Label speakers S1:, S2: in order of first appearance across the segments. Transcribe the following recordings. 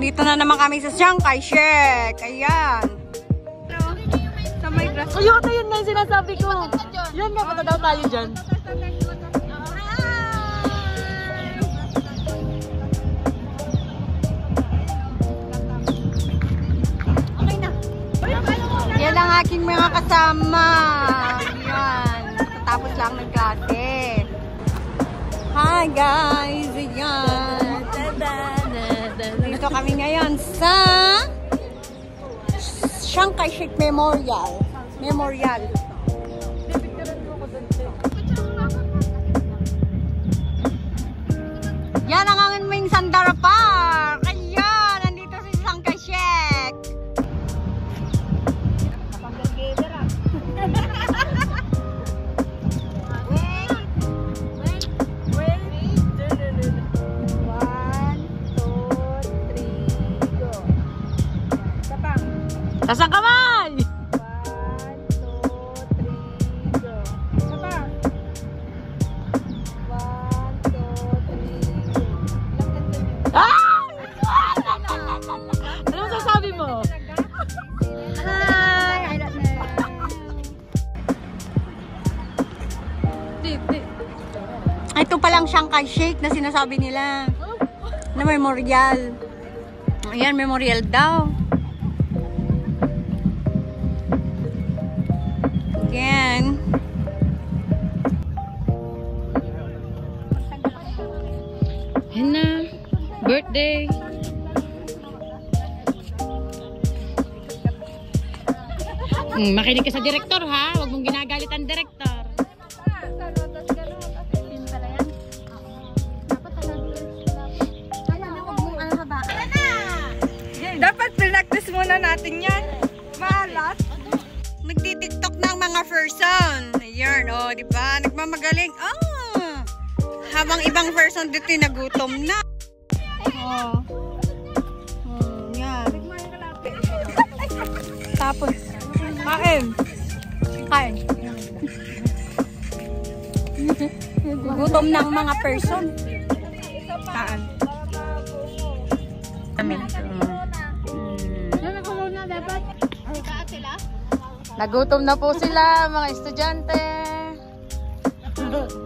S1: Dito na naman kami sa Chiang Kai-shek. Ayan. Sa may grass.
S2: Ayun, yun na yung sinasabi ko. Yan nga, punta daw tayo dyan.
S1: Okay na. Yan ang aking mga kasama. Ayan. Tapos lang ng klase. Hi guys. Ayan. Dito kami ngayon sa Chiang Kai-shek Memorial. Yan ang aming Sandara Park. Ayan, nandito si Chiang Kai-shek.
S2: Tasang kamay!
S1: 1, 2, 3, go. Isa pa. 1, 2, 3, go.
S2: Ah! Ano masasabi mo?
S1: Hi! I don't know. Ito palang Chiang Kai-shek na sinasabi nila. Na memorial. Ayan, memorial daw. Again.
S2: Yan na. Birthday. Makinig ka sa direktor ha. Huwag mong ginagalit ang direktor.
S1: Dapat practice muna natin yan. Maalat. Nagtitiktok ng mga person. Ayan, oh, di ba? Nagmamagaling. Ah! Habang ibang person dito nagutom na. Oh. Yan. Tapos, kain. Gutom ng mga person. Kaan. Amin.
S2: Nagutom na po sila, mga estudyante.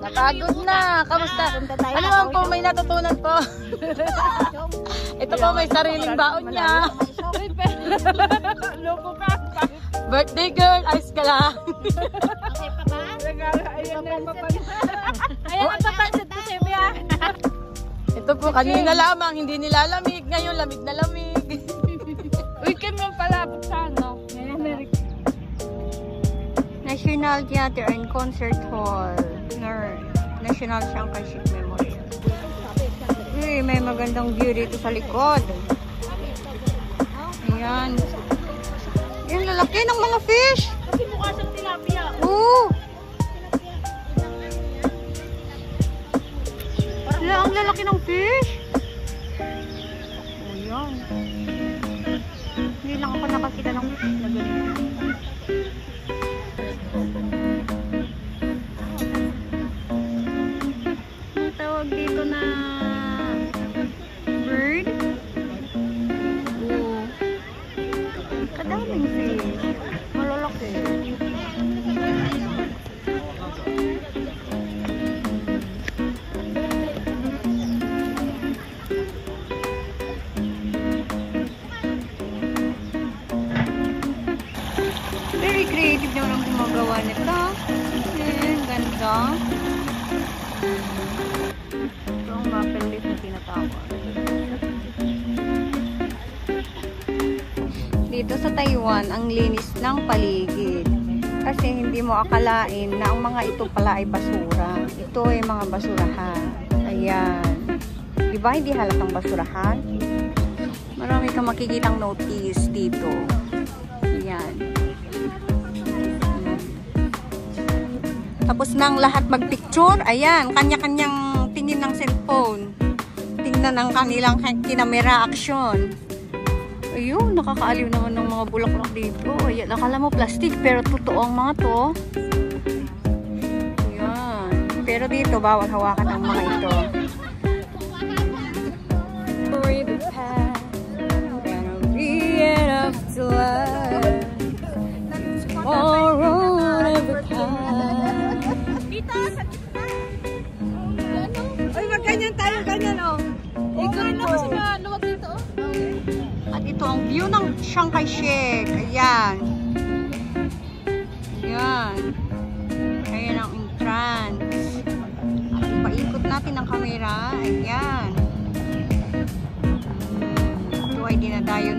S2: Napagod na. Kamusta? Ano lang po, may natutunan po. Ito po, may sariling baon niya.
S1: Loko ka.
S2: Birthday girl, ayos ka lang.
S1: Okay pa ba? Ayan na yung papansin. Ayan ang papansin po, Sylvia.
S2: Ito po, kanina lamang, hindi nilalamig. Ngayon, lamig na lamig.
S1: Weekend mo pala, ano? National Theater and Concert Hall. National Chiang Kai-shek Memorial. Uy, may magandang view dito sa likod. Ayan. Ayan, lalaki ng mga fish.
S2: Kasi mukha siyang tilapia.
S1: Oo. Ang lalaki ng fish. Ayan. Hindi lang ako nakakita ng fish na ganyan. Dito na bird. Oh. Kadaming fish. Malalaki. Very creative naman ang gumagawa nito. Ganda. Maple leaf na tinatawag. Dito sa Taiwan, ang linis ng paligid. Kasi hindi mo akalain na ang mga ito pala ay basura. Ito ay mga basurahan. Ayan. Diba hindi halatang basurahan? Marami kang makikitang notice dito. Ayan. Tapos nang lahat magpicture, ayan, kanya-kanyang tingin ng cellphone. Tingnan ang kanilang kinamera action. Ayun, nakakaaliw naman ng mga bulaklak dito. Ayan, akala mo plastic, pero totoo ang mga to. Ayan. Pero dito, bawal hawakan ang mga ito. Ito ang view ng Chiang Kai-shek. Ayan. Ayan. Ayan ang entrance. At ipaikot natin ang camera. Ayan. Ito ay dinadayo